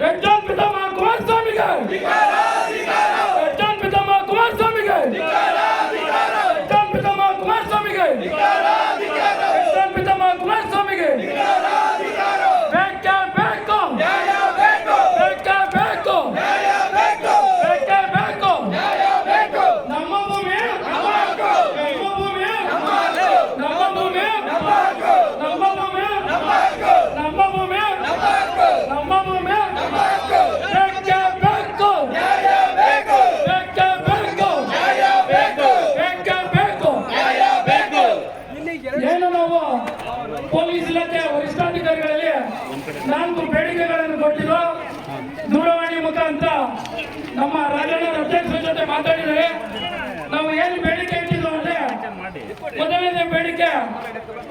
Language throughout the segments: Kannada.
ರೆಡ್ ಜಾನ್ ಪಿತಾಮಹ ಕುಮಾರಸ್ವಾಮಿಗೆ, ರೆಡ್ ಜಾನ್ ಪಿತಾಮಹ ಕುಮಾರಸ್ವಾಮಿಗೆ, ರೆಡ್ ಜಾನ್ ಪಿತಾಮಹ ಕುಮಾರಸ್ವಾಮಿಗೆ, ರೆಡ್ ಜಾನ್ ಪಿತಾಮಹ ಕುಮಾರಸ್ವಾಮಿಗೆ ಬೇಕೇ ಬೇಕು, ಬೇಕೇ ಬೇಕು, ಬೇಕೇ ಬೇಕು. ನಮ್ಮ ಭೂಮಿ, ನಮ್ಮ ಭೂಮಿ, ನಮ್ಮ ಭೂಮಿ, ನಮ್ಮ ಭೂಮಿ, ನಮ್ಮ ಭೂಮಿ, ನಮ್ಮ ಭೂಮಿ ಬೇಕೇ ಬೇಕು, ಬೇಕೇ ಬೇಕು, ಬೇಕೇ ಬೇಕು. ಏನು ನಾವು ಪೊಲೀಸ್ ಇಲಾಖೆ ವರಿಷ್ಠಾಧಿಕಾರಿಗಳಲ್ಲಿ 4 ಬೇಡಿಕೆಗಳನ್ನು ಕೊಟ್ಟಿದ್ದು ದೂರವಾಣಿ ಮುಖಾಂತರ ನಮ್ಮ ರಾಜಣ್ಣ ಅಧ್ಯಕ್ಷರ ಜೊತೆ ಮಾತಾಡಿದರೆ ನಾವು ಏನು ಬೇಡಿಕೆ ಇಟ್ಟಿದ್ದು ಅಂದ್ರೆ, ಮೊದಲನೇ ಬೇಡಿಕೆ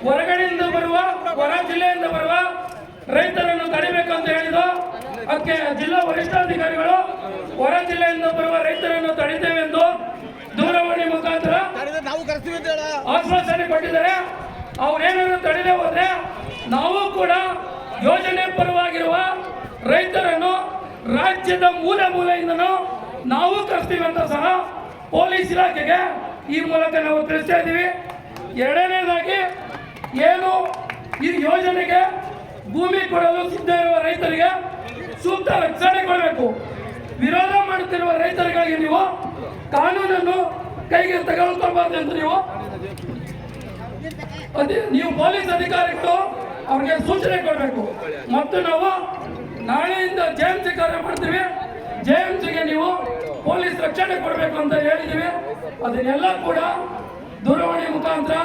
ಹೊರಗಡೆಯಿಂದ ಬರುವ, ಹೊರ ಜಿಲ್ಲೆಯಿಂದ ಬರುವ ರೈತರನ್ನು ತಡಿಬೇಕು ಅಂತ ಹೇಳಿದ್ದು. ಅದಕ್ಕೆ ಜಿಲ್ಲಾ ವರಿಷ್ಠಾಧಿಕಾರಿಗಳು ಹೊರ ಜಿಲ್ಲೆಯಿಂದ ಬರುವ ರೈತರನ್ನು ತಡಿತೇವೆ ಎಂದು ದೂರವಾಣಿ ಮುಖಾಂತರ ಆಶ್ವಾಸನೆ ಕೊಟ್ಟಿದ್ದಾರೆ. ಅವ್ರೇನಾದ್ರು ತಡೆದೇ ಹೋದ್ರೆ ನಾವು ಕೂಡ ಯೋಜನೆ ಪರವಾಗಿರುವ ರೈತರನ್ನು ರಾಜ್ಯದ ಮೂಲೆಯಿಂದನೂ ನಾವು ಕರೆಸ್ತೀವಿ ಅಂತ ಸಹ ಪೊಲೀಸ್ ಇಲಾಖೆಗೆ ಈ ಮೂಲಕ ನಾವು ತಿಳಿಸ್ತಾ ಇದ್ದೀವಿ. ಎರಡನೇದಾಗಿ, ಏನು ಈ ಯೋಜನೆಗೆ ಭೂಮಿ ಕೊಡಲು ಸಿದ್ಧ ಇರುವ ರೈತರಿಗೆ ಸೂಕ್ತ ರಕ್ಷಣೆ ಕೊಡಬೇಕು. ವಿರೋಧ ಮಾಡುತ್ತಿರುವ ರೈತರಿಗಾಗಿ ನೀವು ಕಾನೂನನ್ನು ಕೈಗೆ ತೆಗೆದುಕೊಳ್ಬಾರ್ದು ಅಂತ ನೀವು ಪೊಲೀಸ್ ಅಧಿಕಾರಿಗಳು ಅವ್ರಿಗೆ ಸೂಚನೆ ಕೊಡಬೇಕು. ಮತ್ತು ನಾವು ನಾಳೆಯಿಂದ JMC ಕಾರ್ಯ ಮಾಡ್ತೀವಿ. JMCಗೆ ನೀವು ಪೊಲೀಸ್ ರಕ್ಷಣೆ ಕೊಡಬೇಕು ಅಂತ ಹೇಳಿದ್ದೀವಿ. ಅದನ್ನೆಲ್ಲ ಕೂಡ ದೂರವಾಣಿ ಮುಖಾಂತರ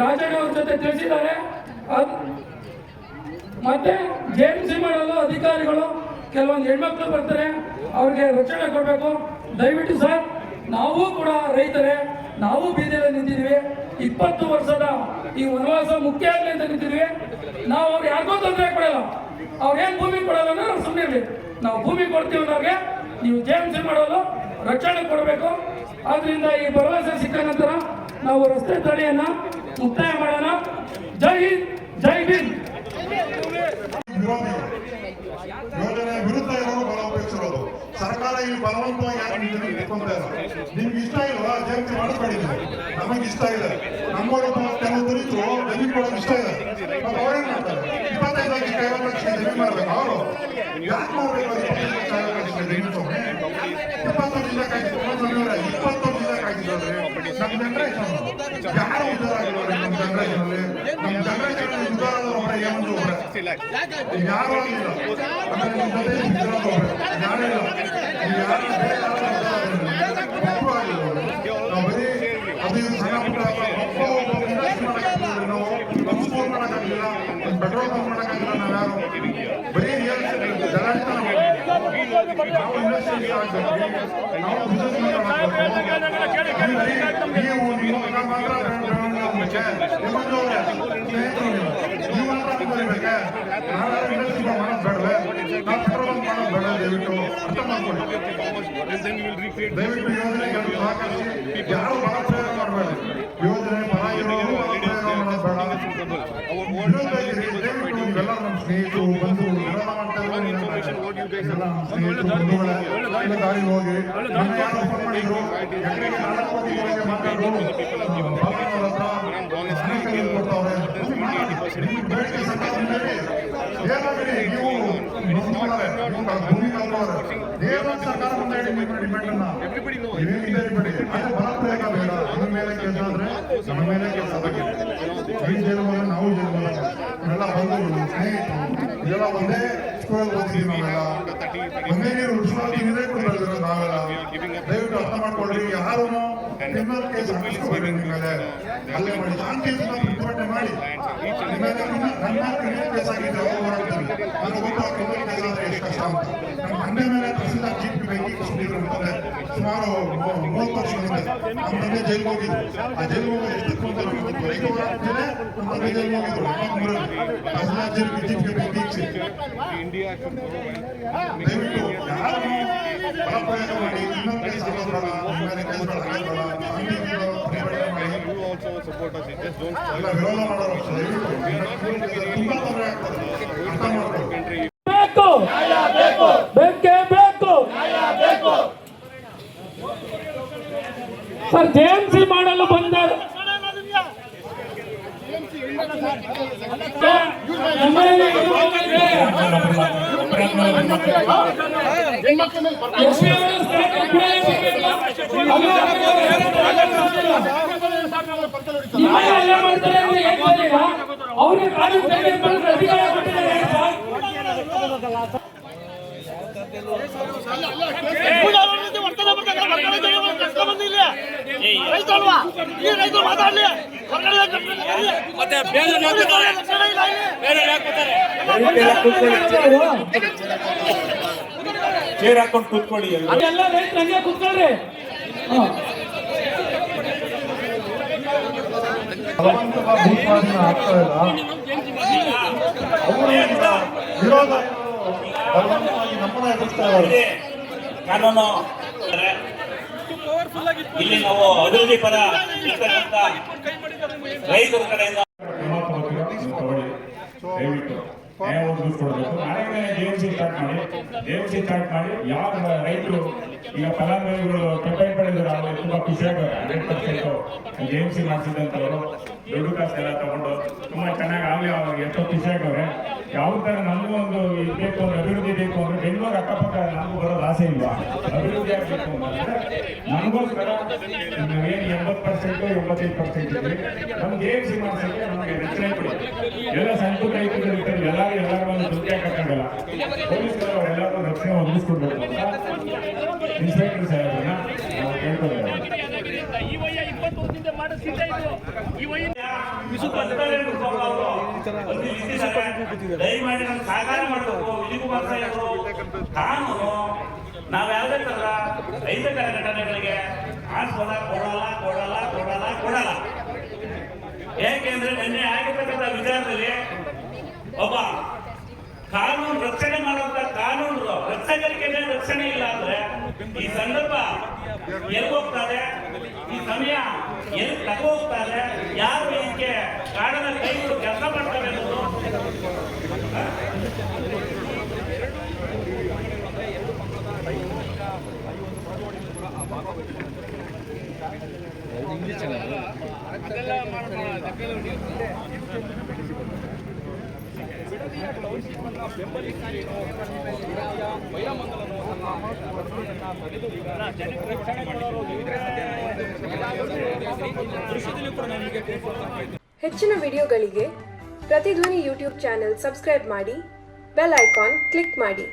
ರಾಜಣ್ಣ ಅವ್ರ ಜೊತೆ ತಿಳಿಸಿದ್ದಾರೆ. ಮತ್ತೆ JMC ಮಾಡಲು ಅಧಿಕಾರಿಗಳು ಕೆಲವೊಂದು ಹೆಣ್ಮಕ್ಳು ಬರ್ತಾರೆ, ಅವ್ರಿಗೆ ರಕ್ಷಣೆ ಕೊಡಬೇಕು. ದಯವಿಟ್ಟು ಸರ್, ನಾವು ಕೂಡ ರೈತರೇ, ನಾವು ಬೀದಿಯಲ್ಲಿ ನಿಂತಿದ್ದೀವಿ. 20 ವರ್ಷದ ಈ ವನವಾಸ ಮುಖ್ಯ ಆಗಲಿ ಅಂತ ನಿಂತಿದ್ವಿ. ನಾವು ಅವ್ರು ಯಾರಿಗೂ ತೊಂದರೆ ಕೊಡಲ್ಲ. ಅವ್ರೇನು ಭೂಮಿ ಕೊಡಲ್ಲ ಅಂದ್ರೆ ನಾವು ಸುಮ್ಮನೆ ಇರಲಿ. ನಾವು ಭೂಮಿ ಕೊಡ್ತೀವಿ, ಅವ್ರಿಗೆ ನೀವು JMC ಮಾಡಲು ರಕ್ಷಣೆ ಕೊಡಬೇಕು. ಆದ್ರಿಂದ ಈ ಭರವಸೆ ಸಿಕ್ಕ ನಂತರ ನಾವು ರಸ್ತೆ ತಡೆಯನ್ನ ಮುಕ್ತಾಯ ಮಾಡೋಣ. ಜೈ ಹಿಂದ್, ಜೈ ಭೀಮ್. ಯೋಜನೆ ವಿರುದ್ಧ ಇರೋರು ಬಲ ಉಪಯೋಗಿಸಿರೋದು. ಸರ್ಕಾರ ಇಲ್ಲಿ ಬಲವಂತವಾಗಿ ಯಾಕೆ ನಿಂತ್ಕೊಂತ ಇಲ್ಲ? ನಿಮ್ಗೆ ಇಷ್ಟ ಇಲ್ವಾ? JMC ಮಾಡಿಸ್ಬೇಡಿದ್ವಿ, ನಮಗೆ ಇಷ್ಟ ಇದೆ. ನಮ್ಮವರು ಕೆಲವು ದಲಿತರು ಜಮೀನು ಕೊಡೋಕೆ ಇಷ್ಟ ಇದೆ. ಅವ್ರೇನ್ ಮಾಡ್ತಾರೆ? 25 ಲಕ್ಷ 50 ಲಕ್ಷ ಜಮೀನು ಮಾಡ್ಬೇಕು. ಅವರು ಯಾಕೆ ಮಾಡ್ಬೇಕು? 25 ಲಕ್ಷ 50 ಲಕ್ಷ ಜಮೀನು ತಗೊಂಡು 20 ಜಿಲ್ಲೆ ಕಾಯ್ತಿದ್ದಾರೆ. ನಮ್ಮ ಜನರೇಷನ್ ಯಾರು ಉದ್ದಾರ ಆಗಿರೋರು? ನಮ್ಮ ಜನರೇಷನ್ ಅಲ್ಲಿ ನಮ್ಮ ಜನರೇಷನ್ ಉದ್ದಾರ ಆದವ್ರ ಏನಂದ್ರು ಯಾರು ಆಗಿಲ್ಲ. ಅಂದ್ರೆ ನಿಮ್ಮ ಜೊತೆ ಯಾರೇ ಇಲ್ಲ. ನಾವು ಬರೀ ಅದು ಸಣ್ಣ ಪುಟ್ಟ ನಾವು ಬಸ್ ಫೋನ್ ಮಾಡೋಕ್ಕಾಗಲಿಲ್ಲ, ಪೆಟ್ರೋಲ್ ಬಂಕ್ ಮಾಡೋಕ್ಕಾಗಿಲ್ಲ. ನಾವ್ಯಾರು ಬರೀ ಜಲಾಡಿತನ ನಾವು ಇಂಡಸ್ಟ್ರಿ ಆಗ್ಬೇಕು, ನಾವು ಬಿಸ್ನೆಸ್ ನೀವು ಮಾತ್ರ ನೀವು ಮಾತ್ರ ಬರೀಬೇಕೆ? ನಾವ್ಯಾರು ಇಂಡಸ್ಟ್ರಿ ಮಾಡೋದು ಬೇಡವೇ? ನಾವು ಪೆಟ್ರೋಲ್ ಬಂಕ್ ಮಾಡೋದು ಬೇಡ? ದಯವಿಟ್ಟು ಅರ್ಥ ಮಾಡ್ಕೊಳ್ಳಿ. ದಯವಿಟ್ಟು ಯೋಜನೆಗೆ ಸಹಕರಿಸಿ. ಯಾರು ಬಲ ಪ್ರಯೋಗ ಮಾಡಬೇಡ. ಯೋಜನೆ ಪರ ಇರೋರು ಬಲ ಪ್ರಯೋಗ ಮಾಡೋದು ಬೇಡ. ದಯವಿಟ್ಟು ನೀವೆಲ್ಲ ನಮ್ಮ ಸ್ನೇಹಿತರು ಬಂದು ವಿರೋಧ ಮಾಡ್ತಾ ದಾರಿ ಹೋಗಿ ಯಾರು ಫೋನ್ ಮಾಡಿದ್ರು ಎಕರೆಗೆ 4 ಕೋಟಿ ಮಾತಾಡೋರು ಕೊಡ್ತಾವ್ರೆ. ಬೇಡಿಕೆ ಸರ್ಕಾರ ಏನಾಗಲಿ, ನೀವು ಭೂಮಿ ಕಲ್ತವ್ರೆ ಏನು ಸರ್ಕಾರ ಮುಂದೆ ಹೇಳಿ ಡಿಮ್ಯಾಂಡ್ ಅನ್ನ ನೀವೇನಿದೆ ಅದೇ ಬಲ ಪ್ರಯೋಗ ಬೇಡ. ಅದ್ರ ಮೇಲೆ ಕೆಲಸ ಆದ್ರೆ ನಮ್ಮ ಮೇಲೆ ಕೆಲಸ ಆಗಿದೆ. ಈ ಜನ್ಮಲ್ಲ, ನಾವು ಜನ್ಮಲ್ಲ, ಇವೆಲ್ಲ ಬಂಧುಗಳು, ಸ್ನೇಹಿತರು, ಇದೆಲ್ಲ ಒಂದೇ ಸ್ಕೂಲಲ್ಲಿ ಓದಿದ್ವಿ ನಾವೆಲ್ಲ. ಒಂದೇ ನೀರು ಉಳಿಸ್ಕೊಳ್ತೀವಿ ಕೂಡ ಬೆಳೆದಿರೋ ನಾವೆಲ್ಲ. ದಯವಿಟ್ಟು ಅರ್ಥ ಮಾಡ್ಕೊಳ್ರಿ. ಯಾರು ಕ್ರಿಮಿನಲ್ ಕೇಸ್ ಹಾಕಿಸ್ಕೋಬೇಡಿ. ನಿಮ್ಮ ಮೇಲೆ ಅಲ್ಲೇ ಮಾಡಿ ಶಾಂತಿಯುತ ಪ್ರತಿಭಟನೆ ಮಾಡಿ. ನಿಮ್ಮ ಮೇಲೆ ನನ್ನ ಕ್ರಿಮಿನಲ್ ಕೇಸ್ ಆಗಿದೆ, ಅವರು ಹೋರಾಡ್ತೀವಿ. ನನಗೆ ಗೊತ್ತು ಕ್ರಿಮಿನಲ್ ಕೇಸ್ ಆದ್ರೆ ಎಷ್ಟು ಕಷ್ಟ ಅಂತ. ನಮ್ಮ ತಂದೆ ಮೇಲೆ ತಹಸೀಲ್ದಾರ್ ಜೀಪಿ ಬೆಂಕಿ ಕೊಟ್ಟಿದ್ರು ಅಂತಂದ್ರೆ ಸುಮಾರು 30 ವರ್ಷಗಳಿಂದ ನಮ್ಮ ತಂದೆ ಜೈಲಿಗೆ ಹೋಗಿದ್ರು. ಆ ಜೈಲಿಗೆ ಹೋಗಿ ಎಷ್ಟು ಅಂತ ನಮಗೆ ಗೊತ್ತು. ರೈತ ಹೋರಾಡ್ತೇನೆ ನಮ್ಮ ತಂದೆ ಜೈಲಿಗೆ ಹೋಗಿದ್ರು. ತಹಸೀಲ್ದಾರ್ ಜೀಪಿ ಬೆಂಕಿ ದಯವಿಟ್ಟು ಯಾರು ಬಲ ಪ್ರಯೋಗ ಮಾಡಿ ಇನ್ನೊಂದು ಕೇಸ್ ಹಾಕೋದ್ರಲ್ಲ, ನಿಮ್ಮ ಮೇಲೆ ಕೇಸ್ಗಳು ಹಾಕೋದ್ರಲ್ಲ, ಎಲ್ಲ ವಿರೋಧ ಮಾಡೋರು. ದಯವಿಟ್ಟು ತುಂಬಾ ತೊಂದರೆ ಆಗ್ತದೆ, ಅರ್ಥ ಮಾಡ್ಕೊಳ್ಳಿ. ಸರ್ JMC ಮಾಡಲು ಬಂದ ಅವ್ರಿಗೆ ಅಧಿಕಾರ ಕೊಟ್ಟಿದ್ದಾರೆ. ಚೇರ್ ಹಾಕೊಂಡು ಕೂತ್ಕೊಳ್ಳಿ ಎಲ್ಲ ರೈತರು ಹಂಗೆ ಕೂತ್ಕೊಳ್ರಿ. ಭೂಸ್ವಾಧೀನ ಆಗ್ತಾ ಇಲ್ಲ. ಅವರು ವಿರೋಧ ಬಲವಂತವಾಗಿ ನಮ್ಮನ್ನ ಎದುರಿಸ್ತಾ ಇದ್ದಾರೆ. ಕಾನೂನು ಇಲ್ಲಿ ನಾವು ಅಭಿವೃದ್ಧಿ ಪರ ಇರ್ತಕ್ಕಂಥ ರೈತರ ಕಡೆಯಿಂದ ದಯವಿಟ್ಟು ನ್ಯಾಯ ಒದಗಿಸ್ಕೊಡ್ಬೇಕು. ನಾಳೆ JMC ಸ್ಟಾರ್ಟ್ ಮಾಡಿ ಯಾವ ರೈತರು ಈಗ ಫಲಾನುಭವಿಗಳು ಕಂಪ್ಲೇಂಟ್ ಮಾಡಿದ್ರು ಅವ್ರಿಗೆ ತುಂಬಾ ಖುಷಿಯಾಗವ್ರೆ. 100% JMC ಮಾಡಿಸಿದಂಥವ್ರು ದುಡ್ಡು ಕಾಸು ಎಲ್ಲ ತಗೊಂಡು ತುಂಬಾ ಚೆನ್ನಾಗಿ ಆಗಲಿ ಅವ್ರಿಗೆ ಎಷ್ಟೋ ಖುಷಿಯಾಗವ್ರೆ. ಯಾವ ತರ ನಮಗೂ ಒಂದು ಇದು ಬೇಕು ಅಂದ್ರೆ ಅಭಿವೃದ್ಧಿ ಬೇಕು ಅಂದ್ರೆ ಬೆಂಗಳೂರು ಅಕ್ಕಪಕ್ಕ ನಮಗೂ ಬರೋದು ಆಸೆ ಇಲ್ವಾ? ಅಭಿವೃದ್ಧಿ ಆಗಬೇಕು ಅಂತಂದ್ರೆ ನಮಗೋಸ್ಕರ ನಾವೇನು 80% 85% ಇದ್ವಿ. ನಮ್ಗೆ JMC ಮಾಡಿಸೋಕ್ಕೆ ನಮಗೆ ರಕ್ಷಣೆ ಕೊಡಿ. ಎಲ್ಲ ಸಣ್ಣ ಪುಟ್ಟ ರೈತರು ಇರ್ತಾರೆ, ಎಲ್ಲರಿಗೂ ಒಂದು ದುಡ್ಡು ಹಾಕಕ್ಕಾಗಲ್ಲ. ಪೊಲೀಸರು ಅವರೆಲ್ಲರೂ ರಕ್ಷಣೆ ಒದಗಿಸ್ಕೊಡ್ಬೇಕು ಅಂತ ಇನ್ಸ್ಪೆಕ್ಟರ್ ಸಾಹೇಬ್ರನ್ನ ನಾವು ಕೇಳ್ಕೊಳ್ತೇವೆ. ದಯಮಾಡಿ ನಮ್ಗೆ ಸಹಕಾರ ಮಾಡಬೇಕು. ವಿಜಯಕುಮಾರ್ ಸಾಹೇಬರು ಕಾನೂನು ನಾವು ಯಾವುದೇ ತರ ಅಹಿತಕರ ಘಟನೆಗಳಿಗೆ ಆಸ್ಪದ ಕೊಡಲ್ಲ. ಯಾಕೆಂದ್ರೆ ನಿನ್ನೆ ಆಗಿರ್ತಕ್ಕಂಥ ವಿಚಾರದಲ್ಲಿ ಒಬ್ಬ ಕಾನೂನು ರಕ್ಷಣೆ ಮಾಡುವಂತ ಕಾನೂನು ರಕ್ಷಕರಿಗೆ ರಕ್ಷಣೆ ಇಲ್ಲ ಅಂದ್ರೆ ಈ ಸಂದರ್ಭ ಎಲ್ಲಿ ಹೋಗ್ತಾರೆ, ಈ ಸಮಯ ಎಲ್ಲಿ ತಗೋಗ್ತಾರೆ, ಯಾರು ಇದಕ್ಕೆ ಕಾರಣದ ಕೈಗಳು ಕೆಲಸ ಮಾಡ್ತಾರೆ ಅನ್ನೋದು ಹೆಚ್ಚಿನ ವಿಡಿಯೋಗಳಿಗೆ ಪ್ರತಿಧ್ವನಿ ಯೂಟ್ಯೂಬ್ ಚಾನೆಲ್ ಸಬ್ಸ್ಕ್ರೈಬ್ ಮಾಡಿ, ಬೆಲ್ ಐಕಾನ್ ಕ್ಲಿಕ್ ಮಾಡಿ.